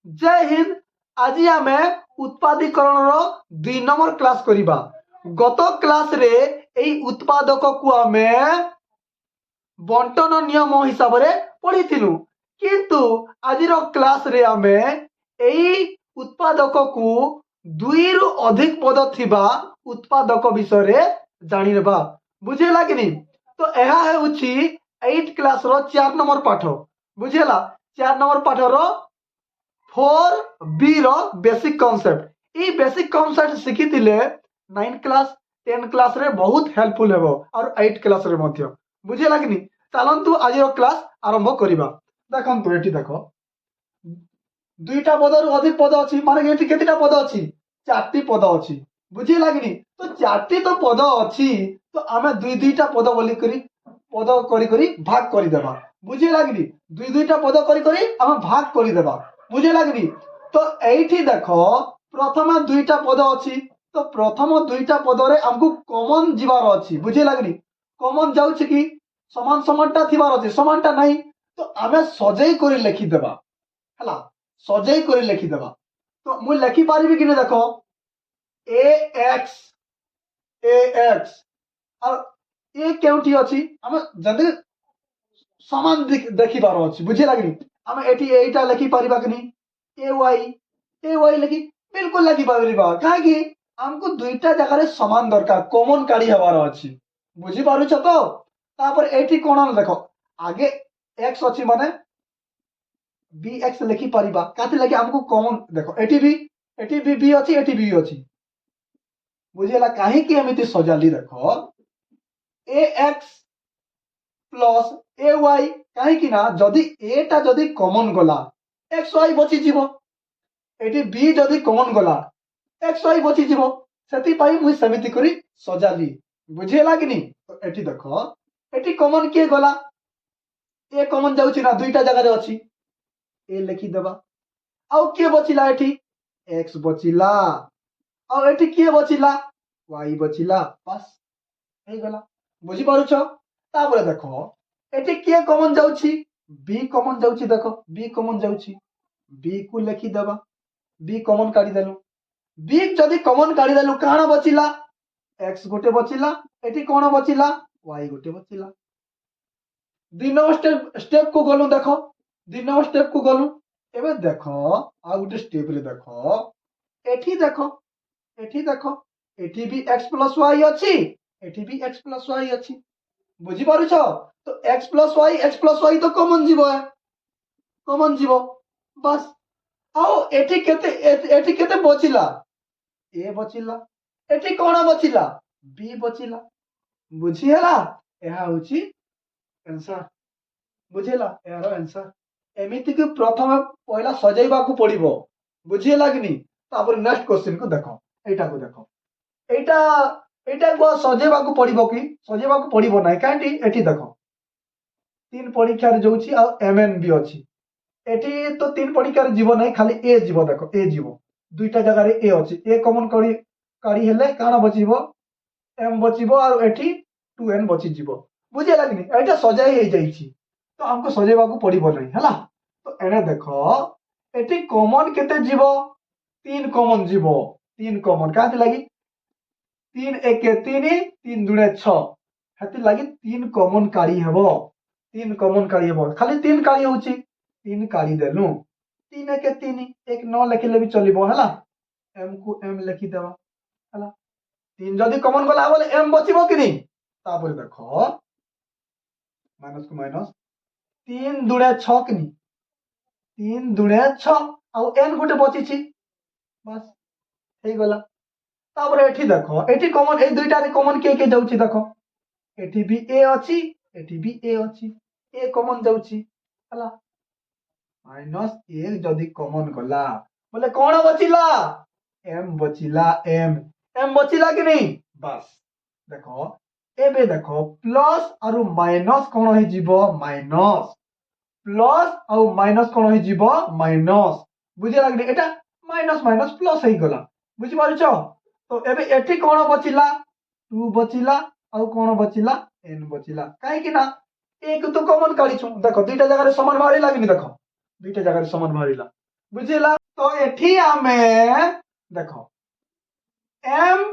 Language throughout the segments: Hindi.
जय हिंद। आज आम उत्पादीकरण दुई नंबर क्लास करिबा। गत क्लास रे एई उत्पादक को आम बंटन नियम हिसाब रे पढ़ीथिलु, किंतु आजिर क्लास रे आम एई उत्पादक को दुई रु अधिक पद थिबा उत्पादक विषय रे जानिबा। बुझेला कि नहीं? तो यह हेउछि 8 क्लास रो 4 नंबर पाठ। बुझेला? 4 नंबर पाठ रो 4B रो बेसिक कॉन्सेप्ट। ई बेसिक कॉन्सेप्ट शिखिथिले 9 क्लास 10 क्लास रे बहुत हेल्पफुल हेबो और 8 क्लास रे मध्य। बुझे लागनी? चलंतु आज क्लास आरंभ करिबा। देखंतु एठी देखो, दुईटा पदर अधिक पद अछि, माने एठी केतिटा पद अछि? 4टी पद अछि। बुझे लागनी? तो 4टी तो पद अछि, तो आमे दुई दुईटा पद बोली करी पद करी करी भाग करी देबा। बुझे लागनी? दुई दुईटा पद करी करी आमे भाग करी देबा। बुझे लागनी? तो एठी देखो, प्रथम दुईटा पद अछि, तो प्रथम दुईटा पदरे हमको कॉमन जीवार अछि। बुझे लागनी? कॉमन जाउछि कि समान समानटा थिबार अछि, समानटा नाही, तो आमे सजै करी लिखि देबा। हला, सजै करी लिखि देबा। तो मु लिखि पारिबि कि नै? देखो, ax और ए केउठी अछि? आमे जदि समान देखिबार अछि। बुझे लागनी? आमे एठी एटा लिखि पारिबा कि नै? ay लिखि बिल्कुल लिखि पारिबा। काहे कि हमको दुईटा जगह रे समान दरकार, कॉमन काढी हबार अछि। बुझी पारुछ तो? तापर एठी कोन देखो, आगे x अछि माने bx लिखि पारिबा। काथि लगे हमको कॉमन देखो, एठी भी b अछि, एठी b अछि। बुझेला? काहे कि एमिति सजाली देखो, ax प्लस ay, काहे कि ना जदि a टा जदि कॉमन गला xy बची जीवो, एठी b जदि कॉमन गला xy बची जीवो, सेति पाई मुई समिति करी सजाली। बुझेला कि नहीं? तो एठी देखो, एठी कॉमन के गला? ए कॉमन जाउछि ना, दुईटा जगह रे अछि, ए लिखि देबा। आउ के बचिला? एठी x बचिला, आउ एठी के बचिला? y बचिला। बस हे गला। बुझी पारुछ? तापर देखो, एठी के कॉमन जाउछि? b कॉमन जाउछि। देखो, b कॉमन जाउछि, b को लिखि देबा। b कॉमन काढी देलु। b जदि कॉमन काढी देलु, काना बचिला? x गोटे बचिला, एठी कोन बचिला? y गोटे बचिला। दुई नंबर स्टेप को गलु। देखो, दुई नंबर स्टेप को गलु। एबे देखो, आ गोटे स्टेप रे देखो, एठी देखो, एठी देखो, एठी भी x प्लस y अछि, एठी भी x प्लस y अछि। बुझी पारुछ? तो x प्लस y तो कॉमन जीवो है, कॉमन जीवो। बस आओ एठी केते बचिला? a बचिला। एठी कोन बचिला? b बचिला। बुझी होला? एहा होची आंसर। बुझेला? यार आंसर एमिति कि प्रथम पहला सजाइबा को पड़िबो। बुझिएला कि नहीं? तापर नेक्स्ट क्वेश्चन को देखो, एटा को देखो, एटा एटा को सजेबा को पड़िबो कि सजेबा को पड़िबो नाही? कांटी एठी देखो, 3 परीक्षा रे जोछि आ mn भी अछि। एठी तो 3 परीक्षा रे जीवो नाही, खाली a जीवो। देखो, a जीवो, दुईटा जगह रे a अछि। a कॉमन काढी हेले काना बचिबो? m बचिबो, और एठी 2n बची जीवो। बुझिएला कि नहीं? एटा सजाई हे जाईछि, तो हमको सजेबा को पड़िबो नाही। हला, तो एने देखो, एठी कॉमन केते जीवो? 3 कॉमन जीवो। 3 कॉमन काहे लगी? 3 1 3, 3 2 6, हेति लगी 3 कॉमन काढी हेबो। 3 कॉमन काढी हेबो, खाली 3 काढी होउछि, 3 काढी देलु। 3 1 3, 1 न लिखिले भी चलिबो। हला, m को m लिखि देबा। हला, 3 जदि कॉमन गला बोले m बचिबो कि नहीं? तापर देखो, माइनस को माइनस, 3 2 6 कि नहीं? 3 2 6, आउ n गोटे बचिछि। बस हे गला। तापर एठी देखो, एठी कॉमन, ए दुईटा रे कॉमन के जाउछि? देखो, एठी भी a अछि, एठी भी a अछि, a कॉमन जाउछि। हला, माइनस 1 जदि कॉमन गला बोले कोन बचिला? m बचिला। m बचिला कि नहीं? बस देखो, एबे देखो, प्लस और माइनस कोन हो जीवो? माइनस। प्लस और माइनस कोन हो जीवो? माइनस। बुझे लागले? एटा माइनस माइनस प्लस हे गला। बुझि पारुछ? तो एबे एठी कोन बचिला? 2 बचिला, और कोन बचिला? n बचिला। काहे कि ना एक तो कॉमन काढिछु। देखो, दुईटा जगह रे समान बाहरी लागनी। देखो, दुईटा जगह रे समान बाहरीला। बुझेला तो एठी आमे देखो m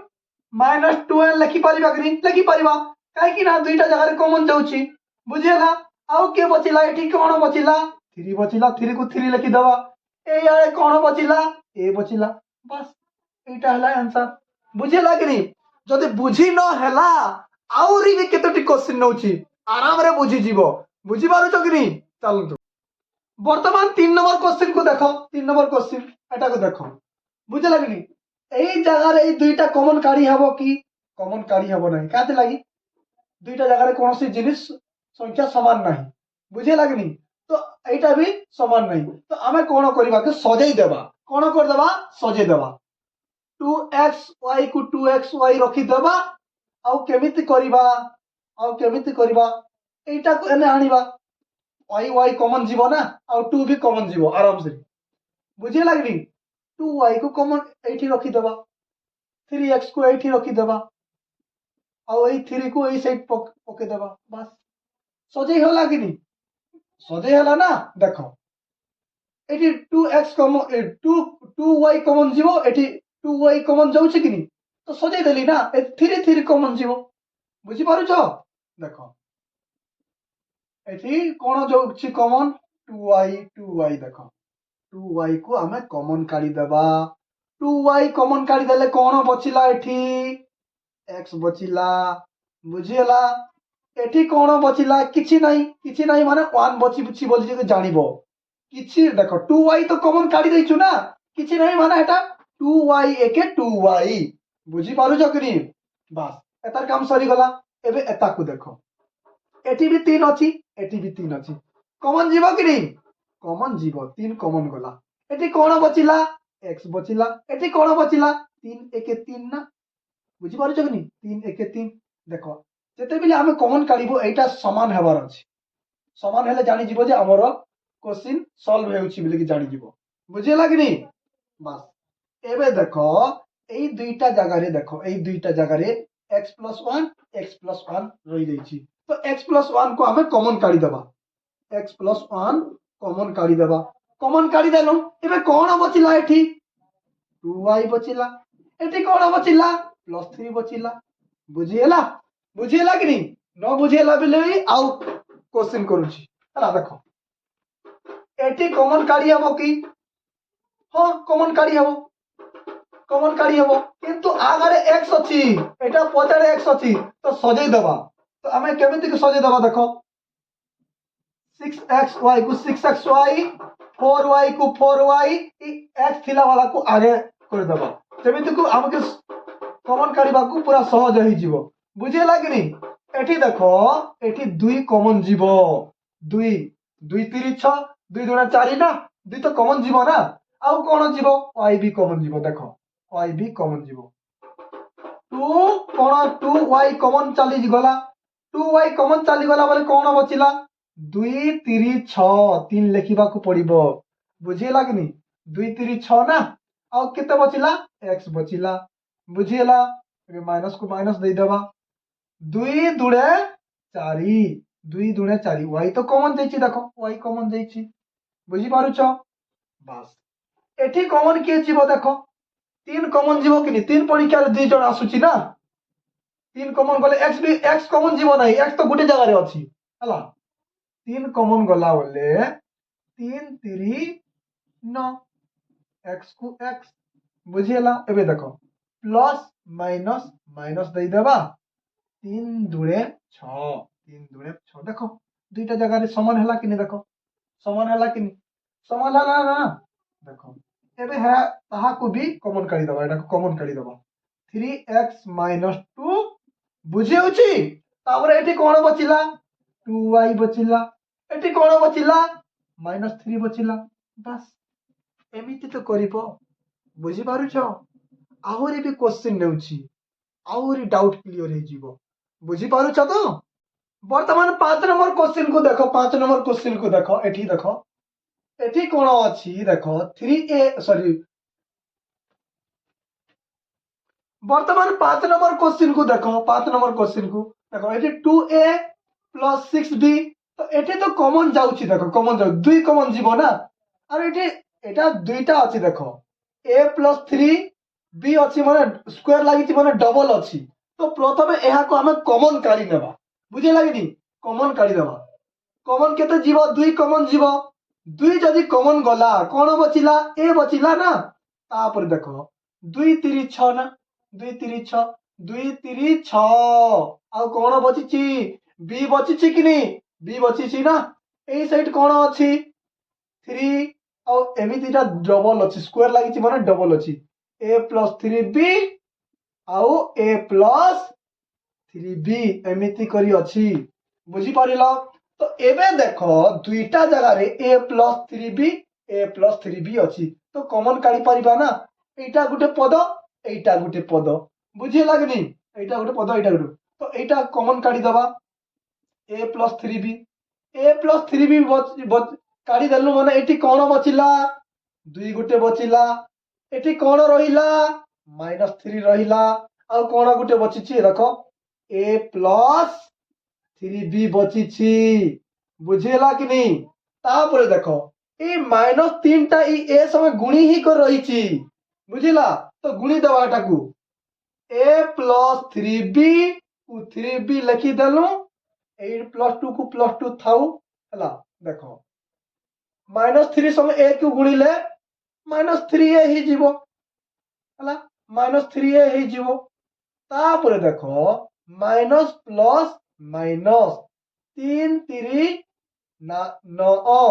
माइनस 2n लिखि परिबा कि लिखि परिबा काहे कि ना दुईटा जगह रे कॉमन जाउची बुझेला आउ के बचिला एठी कोन बचिला 3 बचिला 3 को 3 लिखि दबा ए यारे कोन बचिला ए बचिला बस एटा हला आंसर बुझेला कि जदि बुझी न हला आउरी भी केतोटी क्वेश्चन नउची आराम रे बुझी जीवो बुझी पारुछ कि चलନ୍ତୁ बर्तमान 3 नंबर क्वेश्चन को देखो 3 नंबर क्वेश्चन एटा को देखो बुझे लगनी एई जगह रे दुईटा कॉमन काढी हबो कि कॉमन काढी हबो नहीं काते लागि दुईटा जगह रे कोनोसी जिनिस संख्या समान नहीं बुझे लगनी तो एटा भी समान नहीं तो हमें कोन करबा के सजेई देबा कोन कर देबा सजेई देबा 2xy को 2xy रखी देबा आउ केमिति करबा एटा को एने आनिबा y कॉमन जीवो ना और 2 भी कॉमन जीवो आराम से बुझे लगनी 2y को कॉमन एठी रखी देबा 3x को एठी रखी देबा और ए 3 को ए साइड पके देबा बस सजे होला कि नहीं सजे होला ना देखो एठी 2x कॉमन 2y कॉमन जीवो एठी 2y कॉमन जाउछि कि नहीं तो सजे देली ना ए 3 कॉमन जीवो बुझी पारुछ देखो एठी कोन जाउछि कॉमन 2y देखो 2y को हमें कॉमन काढी देबा 2y कॉमन काढी देले कोन बचिला एठी x बचिला बुझियला एठी कोन बचिला किछि नाही माने 1 बची बोली जे जानिबो किछि देखो 2y तो कॉमन काढी दैछु ना किछि नाही माने एटा 2y एके 2y बुझी पारुछ कि बस एतार काम सरी गला एबे एता को देखो एठी भी 3 अछि एठी भी 3 अछि कॉमन जीवो कि नहीं कॉमन जीवो 3 कॉमन गला एठी कोन बचिला x बचिला एठी कोन बचिला 3 एके 3 ना बुझी पारुछ कि नहीं 3 एके 3 देखो जेते बिले हमें कॉमन काढिबो एटा समान हेबार अछि समान हेले जानि जीवो जे हमर क्वेश्चन सॉल्व हेउछि बिले कि जानि जीवो बुझिला कि नहीं बस एबे देखो एई दुईटा जगह रे देखो एई दुईटा जगह रे x+1 रही जाइछि तो x+1 को हमें कॉमन काढी देबा x+1 कॉमन काढी देबा कॉमन काढी देलो एबे कोन बचिला एठी 2y बचिला एठी कोन बचिला +3 बचिला बुझियला कि नहीं न बुझियला बिले आउ क्वेश्चन करूछि हला देखो एठी कॉमन काढी हबो कि हां कॉमन काढी हबो किंतु आगरे x अछि एटा पछारे x अछि तो सजेई देबा तो हमें केमिति के सजेई देबा देखो 6xy को 6xy 4y को 4y x थिला वाला को आगे कर देबा केमिति को हमके कॉमन काढिबा को पूरा सहज होई जीवो बुझियला कि नहीं एठी देखो एठी 2 कॉमन जीवो 2 2 3 6 2 2 4 ना 2 तो कॉमन जीवो ना आउ कोन जीवो y भी कॉमन जीवो देखो y भी कॉमन जीवो 2y कॉमन चली गला 2y कॉमन चली गला बोले कोन बचिला 2 3 6 3 लिखिबा को पड़िबो बुझियला कि नहीं 2 3 6 ना आउ केते बचिला x बचिला बुझियला ए माइनस को माइनस दे देबा 2 दुणे 4 2 दुणे 4 y तो कॉमन देछि देखो y कॉमन देछि बुझी पारुछ बस एठी कॉमन के जीवो देखो 3 कॉमन जीवो कि नहीं 3 परीक्षा रे 2 जण आसुची ना 3 कॉमन गले x कॉमन जीवो नहीं x तो गुटे जगह रे अछि हला 3 कॉमन गला बोले 3 3 9 x को x बुझियला एबे देखो प्लस माइनस माइनस दे देबा 3 दुणे 6 3 दुणे 6 देखो दुईटा जगह रे समान हला कि नहीं देखो समान हला कि नहीं समान हला ना देखो एबे है ताहा को भी कॉमन काढी दबा एटा को कॉमन काढी दबा 3x - 2 बुझे होची तापर एठी कोन बचिला 2y बचिला एठी कोन बचिला -3 बचिला बस एमिति तो करिपो बुझी पारुछ आहुरी भी क्वेश्चन नेउची आहुरी डाउट क्लियर हे जीवो बुझी पारुछ तो वर्तमान 5 नंबर क्वेश्चन को देखो 5 नंबर क्वेश्चन को देखो एठी कोन अछि देखो 3a सॉरी वर्तमान 5 नंबर क्वेश्चन को देखो 5 नंबर क्वेश्चन को देखो एठी 2a + 6b तो एठी तो कॉमन जाउची देखो कॉमन जाउ 2 कॉमन जीवो ना और एठी এটা দুইটা আছে দেখো a প্লস 3b ଅଛି মানে স্কয়ার লাগিছি মানে ডবল ଅଛି তো প্রথমে এহাকু আমি কমন কাঢ়ি নেবা বুঝি লাগিনি কমন কাঢ়ি দেবা কমন কেতে জীব 2 কমন জীব 2 যদি কমন গলা কোন বচিলা a বচিলা না তারপরে দেখো 2 3 6 না 2 3 6 2 3 6 ଆଉ কোন বচিছি b বচিছি কিনি b বচিছি না এই সাইড কোন ଅଛି 3 ଆଉ ଏମିତିଟା ଡବଲ ଅଛି ସ୍କୋୟାର ଲାଗିଛି ମାନେ ଡବଲ ଅଛି a ପ୍ଲସ୍ 3b ଆଉ a ପ୍ଲସ୍ 3b ଏମିତି କରି ଅଛି ବୁଝିପାରିଲ ତ ଏବେ ଦେଖ ଦୁଇଟା ଜାଗାରେ a plus 3b a plus 3b ଅଛି ତ କମନ କାଢି ପାରିବା ନା ଏଇଟା ଗୋଟେ ପଦ ଏଇଟା ଗୋଟେ ପଦ ବୁଝି ଲାଗନି ଏଇଟା ଗୋଟେ ପଦ ଏଇଟା ଗୋଟେ ତ ଏଇଟା କମନ କାଢିଦବା a plus 3b a plus 3b କାଢି ଦେଲୁ ମାନେ ଏଠି କଣ ବଚିଲା 2 ଗୋଟେ ବଚିଲା ଏଠି କଣ ରହିଲା -3 ରହିଲା ଆଉ କଣ ଗୋଟେ ବଚିଛି ଦେଖ a ପ୍ଲସ୍ 3b ବଚିଛି ବୁଝିଲା କି नहीं ତାପରେ ଦେଖ এই -3 ଟା এই a সঙ্গে গুণি হি করে রহিছি বুঝিলা তো গুণি দেবা এটাকু a প্লস 3b କୁ 3b লেখি দেলু 8 প্লস 2 କୁ প্লস 2 থাউ ହେଲା ଦେଖ -3 সঙ্গে a କୁ গুଣିଲେ -3a ହେଇଯିବ ହେଲା -3a ହେଇଯିବ ତାପରେ ଦେଖ ମାଇନସ୍ ପ୍ଲସ୍ ମାଇନସ୍ 3 3 9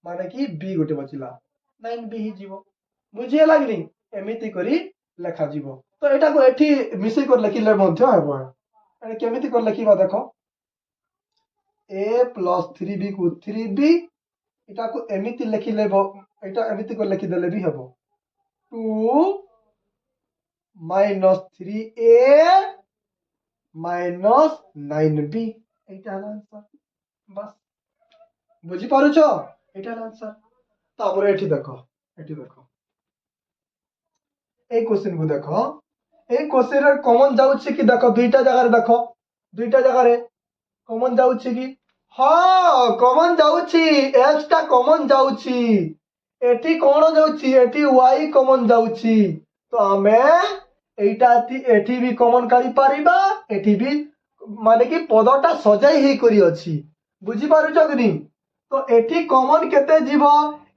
ମାନେ କି b ଗୋଟେ ବଚିଲା 9b ହେଇଯିବ ବୁଝିହେଲା କି नहीं ଏମିତି କରି ଲେଖାଯିବ ତ ଏଟାକୁ ଏଠି ମିଶେଇ କରି ଲେଖିଲେ ମଧ୍ୟ ହେବ ଏଟା କେମିତି କରି ଲେଖିବା ଦେଖ a ପ୍ଲସ୍ 3b କୁ 3b ଏଟାକୁ ଏମିତି ଲେଖିଲେ ଏଟା ଏମିତି କରି ଲେଖିଦେଲେ ବି ହେବ 2 minus 3a minus 9b এইটা হলো आंसर বাস বুঝি পারছো এটা হলো आंसर তারপরে এটি দেখো এই কোশ্চেন কু দেখো এই কোশ্চেনের কমন যাচ্ছে কি দেখো দুইটা জায়গায় কমন যাচ্ছে কি হ্যাঁ কমন যাচ্ছে x টা কমন যাচ্ছে এটি কোন যাচ্ছে এটি y কমন যাচ্ছে তো আমি এইটা এটি भी কমন কাঢ়ি পারিবা এটি भी মানে কি পদটা সজাই হেই করি ଅଛି বুঝি পারুছ কি নি তো এটি কমন কেতে জীব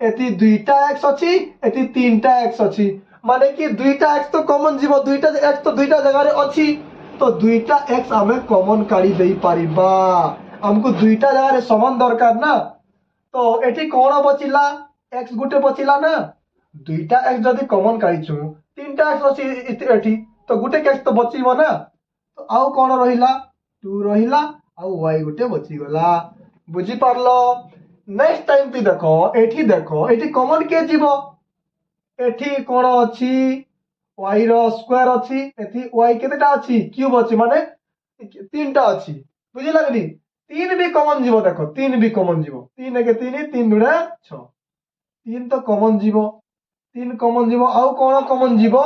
এটি দুইটা x ଅଛି এটি তিনটা x ଅଛି মানে কি দুইটা x তো কমন জীব দুইটা x তো দুইটা জায়গায় ଅଛି তো দুইটা x আমি কমন কাঢ়ি দেই পারিবা हमको दुईटा जगह समान दरकार ना तो एटी कौन बचिला x गुटे बचिला ना दुईटा x जदि कॉमन काढिछु तीनटा x अछि एटी तो गुटे x तो बचिबो ना तो आउ कौन रहिला 2 रहिला आउ y गुटे बचि गला बुझी पारलो नेक्स्ट टाइम भी देखो एटी कॉमन के जीवो एटी कौन अछि y रो स्क्वायर अछि एटी y केतेटा अछि क्यूब अछि माने तीनटा अछि बुझी लागनी 3 भी कॉमन जीवो देखो 3 भी कॉमन जीवो 3 के 3 3 दुणे 6 3 तो कॉमन जीवो 3 कॉमन जीवो आउ कोन कॉमन जीवो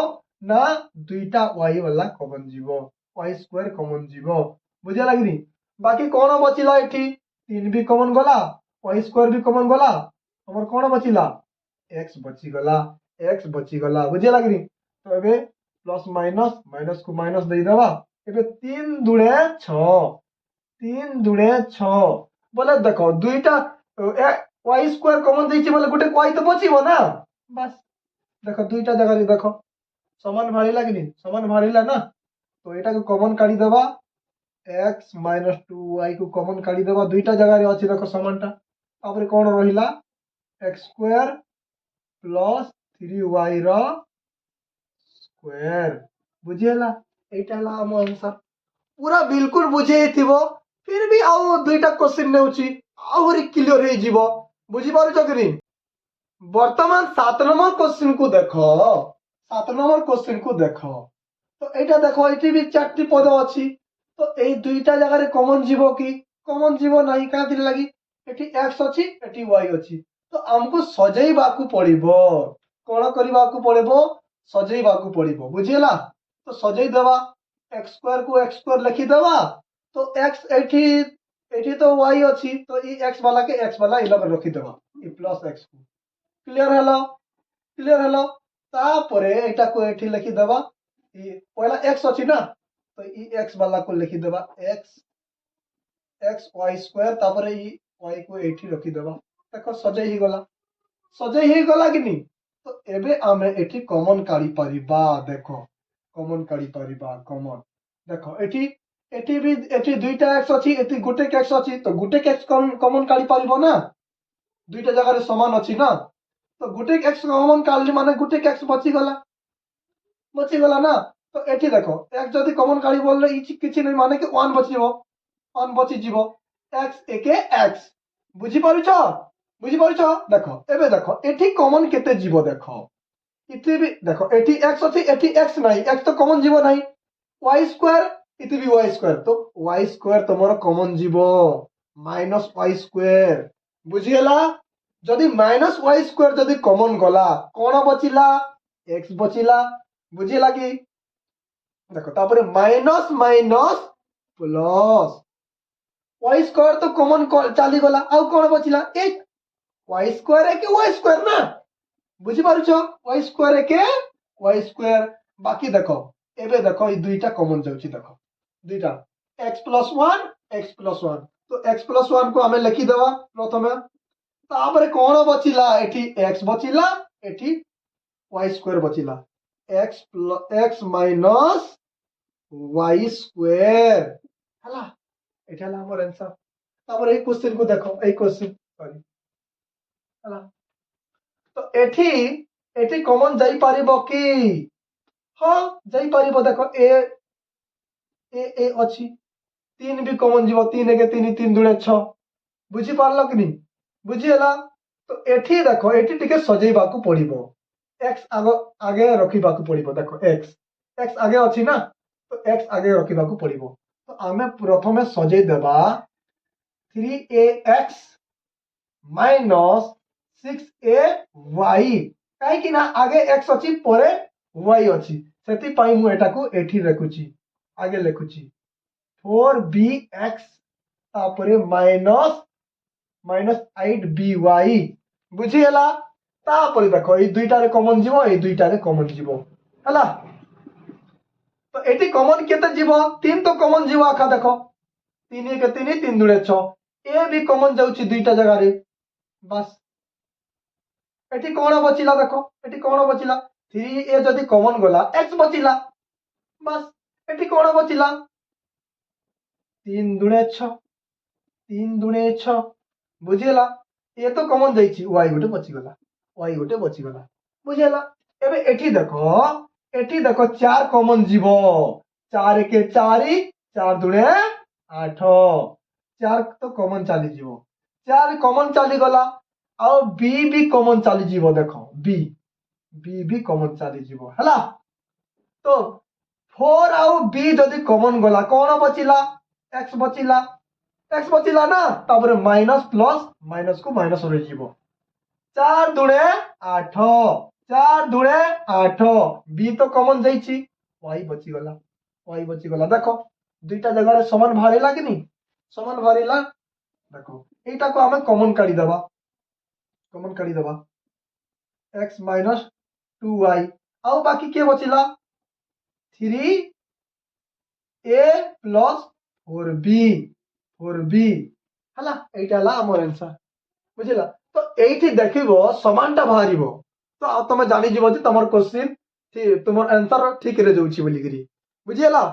ना दुईटा y वाला कॉमन जीवो y स्क्वायर कॉमन जीवो बुझा लागनी बाकी कोन बचिला एठी 3 भी कॉमन गला y स्क्वायर भी कॉमन गला हमर कोन बचिला x बची गला बुझा लागनी तो एबे प्लस माइनस माइनस को माइनस देई देबा एबे 3 दुणे 6 3 दुणे 6 बोले देखो दुईटा y स्क्वायर कॉमन देछि बोले गुटे y तो बचिबो ना बस देखो दुईटा जगह रे देखो समान भारिला कि नहीं समान भारिला ना तो एटा को कॉमन काढी देबा x - 2y को कॉमन काढी देबा दुईटा जगह रे अछि देखो समानटा तापर कोन रहिला x स्क्वायर प्लस 3y रो स्क्वायर बुझियला एटा ला हम आंसर पूरा बिल्कुल बुझे थिबो फिर भी आउ दुईटा क्वेश्चन नेउची आहुरी क्लियर हे जीवो बुझी पारुछ कि नहीं वर्तमान 7 नंबर क्वेश्चन को देखो तो एटा देखो एटी भी चारटी पद अछि तो एई दुईटा जगह रे कॉमन जीवो की कॉमन जीवो नाही का दिन लागि एटी x अछि एटी y अछि तो हमको सजेइबा को पड़िबो कोन करिबा को पड़िबो सजेइबा को पड़िबो बुझियला तो सजेइ देबा x स्क्वायर को x स्क्वायर लिखि देबा तो x एठी तो y अछि तो ई x वाला के x वाला इला में रखि देबा ई प्लस x को क्लियर हला क्लियर हेलो तापरे एटा को एठी लिखि देबा ई पहला x अछि ना तो ई x वाला को लिखि देबा x x y स्क्वायर तापरे ई y को एठी रखि देबा देखो सजै ही गला सजै ही गला कि नहीं तो एबे आमे एठी कॉमन काढी परिबा देखो कॉमन काढी परिबा कॉमन देखो एठी एठी भी एठी दुईटा x अछि एठी गुटे x अछि तो गुटे x कॉमन काढी परिबो ना दुईटा जगह रे समान अछि ना तो गुटे x कॉमन काढली माने गुटे x बची गला ना तो एठी देखो x जदी कॉमन काढी बोलले ई किछि नै माने कि 1 बचिबो 1 बची जीवो x एके x बुझी पारुछ देखो एबे देखो एठी कॉमन केते जीवो देखो इति भी देखो एठी x अछि एठी x नै x तो कॉमन जीवो नै y स्क्वायर इति भी y स्क्वायर तो y स्क्वायर तमरो कॉमन जीवो माइनस y स्क्वायर बुझियला जदी माइनस y स्क्वायर जदी कॉमन गला कोन बचिला x बचिला बुझियला कि देखो तापरे minus minus plus y square तो कॉमन चाली गला आ कोन बचिला 1 y स्क्वायर के y स्क्वायर ना बुझी पारुछ y स्क्वायर के y स्क्वायर बाकी देखो एबे देखो ई दुईटा कॉमन जाउची देखो दुईटा x + 1 तो x + 1 को हमें लिखि देबा प्रथमे तापरे कोन बचिला एठी x बचिला एठी y स्क्वायर बचिला x माइनस y स्क्वायर हला एटा ला हमर आंसर तापरे ए क्वेश्चन को देखो ए क्वेश्चन सॉरी हला तो एठी एठी कॉमन जाई पारिबो कि हां जाई पारिबो देखो ए अछि 3 भी कॉमन जीवो 3 के 3 3 दुणे 6 बुझी पारलो कि नहीं बुझी हला तो एठी देखो एठी टिके सजेइबा को पड़िबो x आगे रखिबा को पड़िबो देखो x आगे अछि ना तो x आगे रखिबा को पड़िबो तो आमे प्रथमे सजेइ देबा 3ax माइनस 6ay काहे कि ना आगे x अछि परे y अछि सेति पाई मु एटा को एठी रखुची आगे लिखुची 4bx तापरे माइनस 8by बुझी हला तापरे देखो ई दुईटा रे कॉमन जीवो ई दुईटा रे कॉमन जीवो हला तो एटी कॉमन केते जीवो 3 तो कॉमन जीवो आखा देखो 3 के 3 3 दुणे 6 ए भी कॉमन जाउची दुईटा जगह रे बस एटी कोन बचिला देखो एटी कोन बचिला 3a जदी कॉमन गला x बचिला बस एटी कोन बचिला 3 दुणे 6 3 दुणे 6 बुझिला ए तो कॉमन जाईची y गोटे बची गला बुझिला एबे एठी देखो 4 कॉमन जीवो 4 के 4 4 दुणे 8 4 तो कॉमन चाली जीवो 4 कॉमन चाली गला आ b भी कॉमन चाली जीवो देखो b भी कॉमन चाली जीवो हला तो 4 आ b जदी कॉमन गला कोन बचिला x बचिला ना तापरे माइनस प्लस माइनस को माइनस हो जीवो 4 दुणे 8 4 दुणे 8 b तो कॉमन जाईची y बची गला देखो दुईटा जगह रे समान भारेला कि नहीं समान भारेला देखो एटा को हमें कॉमन काढी देबा x माइनस 2y आउ बाकी के बचिला 3a प्लस 4b हला एटा ला हमर आंसर बुझिला तो एठी देखिबो समानटा भारिबो तो तमे जानि जिवो जे तमर क्वेश्चन तुमर आंसर ठीक रे जाउची बोली करी बुझिला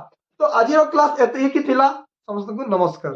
तो आज रो क्लास एते ही कि थिला समस्त को नमस्कार।